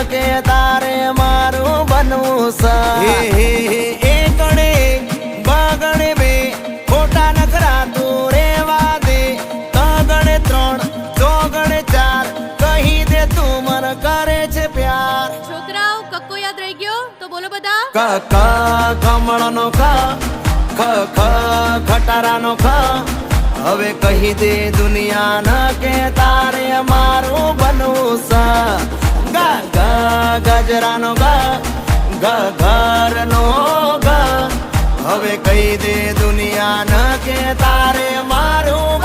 કે તારે મારું બનવું છે એ ગણે બગણે બે ખોટા નખરા તું રેવા દે તગણે ત્રણ ચોગણે ચાર કહી દે તું મન કરે છે પ્યાર છોકરાઓ કક્કો યાદ રહી ગયો તો બોલો બધા ક ક કમળનો ખ ખ ખટારાનો ખ હવે કહી દે દુનિયાને કે તારે મારું બનવું છે ગા ગા ગજરાનો ગા ગ ઘરનો ગ હવે કહી દે દુનિયાને કે તારે મારું